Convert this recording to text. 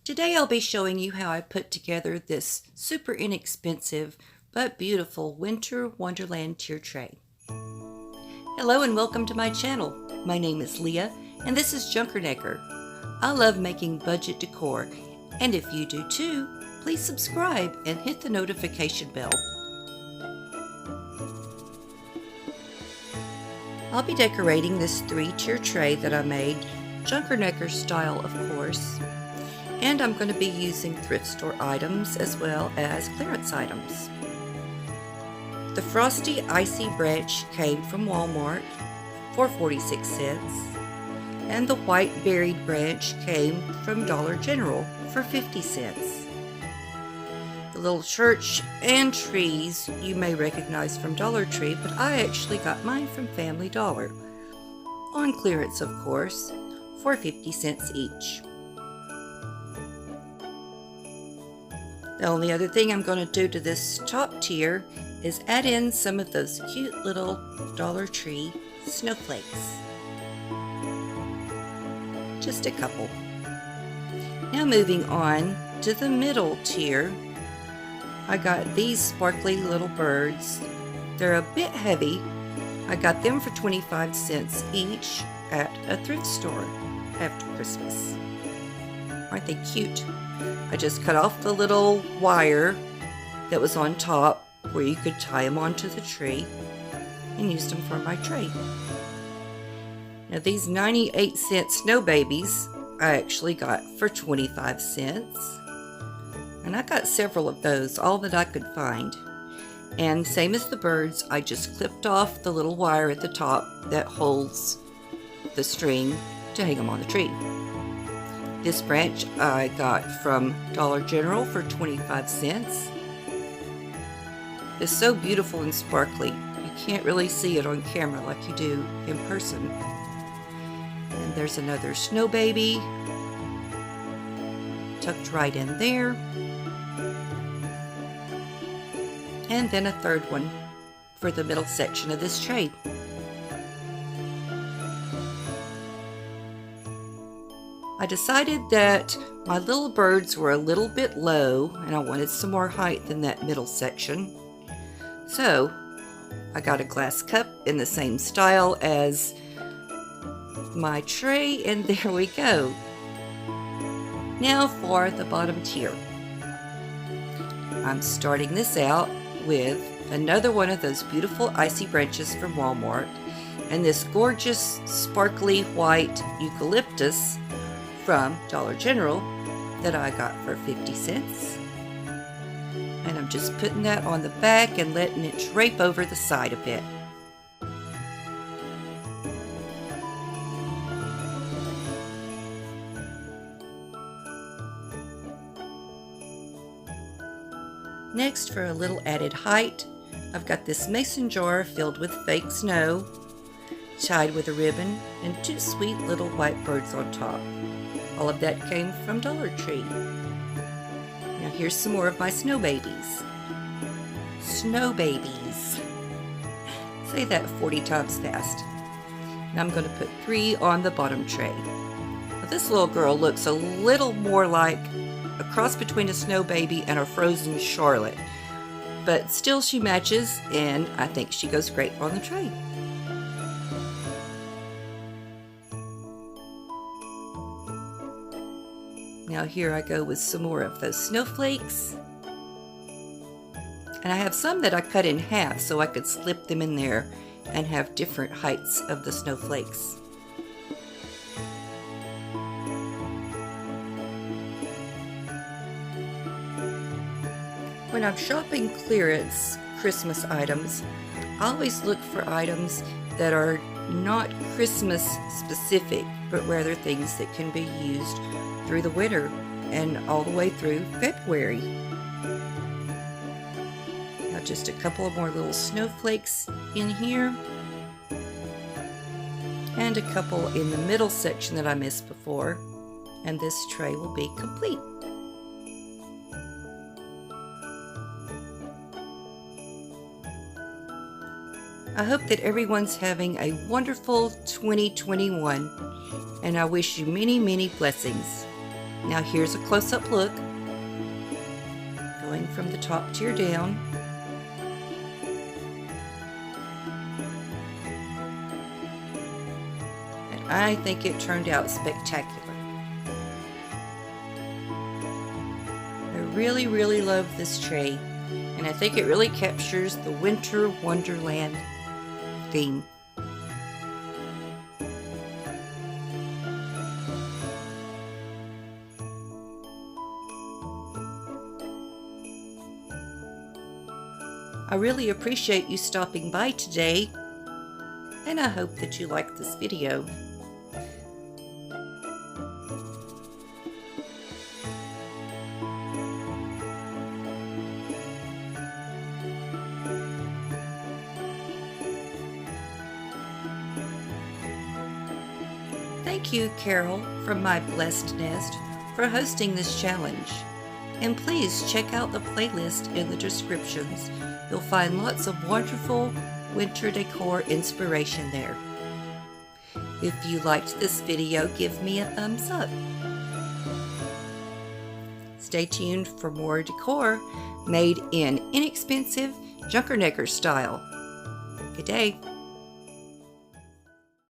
Today I'll be showing you how I put together this super inexpensive but beautiful winter wonderland tier tray. Hello and welcome to my channel. My name is Leah and this is Junkernecker. I love making budget decor, and if you do too, please subscribe and hit the notification bell. I'll be decorating this 3-tier tray that I made, Junkernecker style of course. And I'm going to be using thrift store items as well as clearance items. The Frosty Icy Branch came from Walmart for 46 cents, and the White Berried Branch came from Dollar General for 50 cents. The little church and trees you may recognize from Dollar Tree, but I actually got mine from Family Dollar, on clearance of course, for 50 cents each. The only other thing I'm going to do to this top tier is add in some of those cute little Dollar Tree snowflakes. Just a couple. Now moving on to the middle tier, I got these sparkly little birds. They're a bit heavy. I got them for 25 cents each at a thrift store after Christmas. Aren't they cute? I just cut off the little wire that was on top where you could tie them onto the tree and used them for my tray. Now these 98-cent snow babies I actually got for 25 cents. And I got several of those, all that I could find. And same as the birds, I just clipped off the little wire at the top that holds the string to hang them on the tree. This branch I got from Dollar General for 25 cents. It's so beautiful and sparkly. You can't really see it on camera like you do in person. And there's another snow baby tucked right in there. And then a third one for the middle section of this tray. I decided that my little birds were a little bit low and I wanted some more height than that middle section. So I got a glass cup in the same style as my tray, and there we go. Now for the bottom tier. I'm starting this out with another one of those beautiful icy branches from Walmart and this gorgeous sparkly white eucalyptus from Dollar General that I got for 50 cents. And I'm just putting that on the back and letting it drape over the side a bit. Next, for a little added height, I've got this mason jar filled with fake snow, tied with a ribbon, and 2 sweet little white birds on top. All of that came from Dollar Tree. Now here's some more of my snow babies. Snow babies. Say that 40 times fast. And I'm going to put 3 on the bottom tray. Now, this little girl looks a little more like a cross between a snow baby and a frozen Charlotte. But still she matches, and I think she goes great on the tray. Now here I go with some more of those snowflakes. And I have some that I cut in half so I could slip them in there and have different heights of the snowflakes. When I'm shopping clearance Christmas items, I always look for items that are not Christmas specific, but rather things that can be used through the winter and all the way through February. Now just a couple of more little snowflakes in here, and a couple in the middle section that I missed before, and this tray will be complete. I hope that everyone's having a wonderful 2021, and I wish you many, many blessings. Now here's a close-up look, going from the top tier down. And I think it turned out spectacular. I really, really love this tree, and I think it really captures the winter wonderland theme. I really appreciate you stopping by today, and I hope that you liked this video. Thank you, Carol, from My Blessed Nest, for hosting this challenge. And please check out the playlist in the descriptions. You'll find lots of wonderful winter decor inspiration there. If you liked this video, give me a thumbs up. Stay tuned for more decor made in inexpensive Junkernecker style. Good day.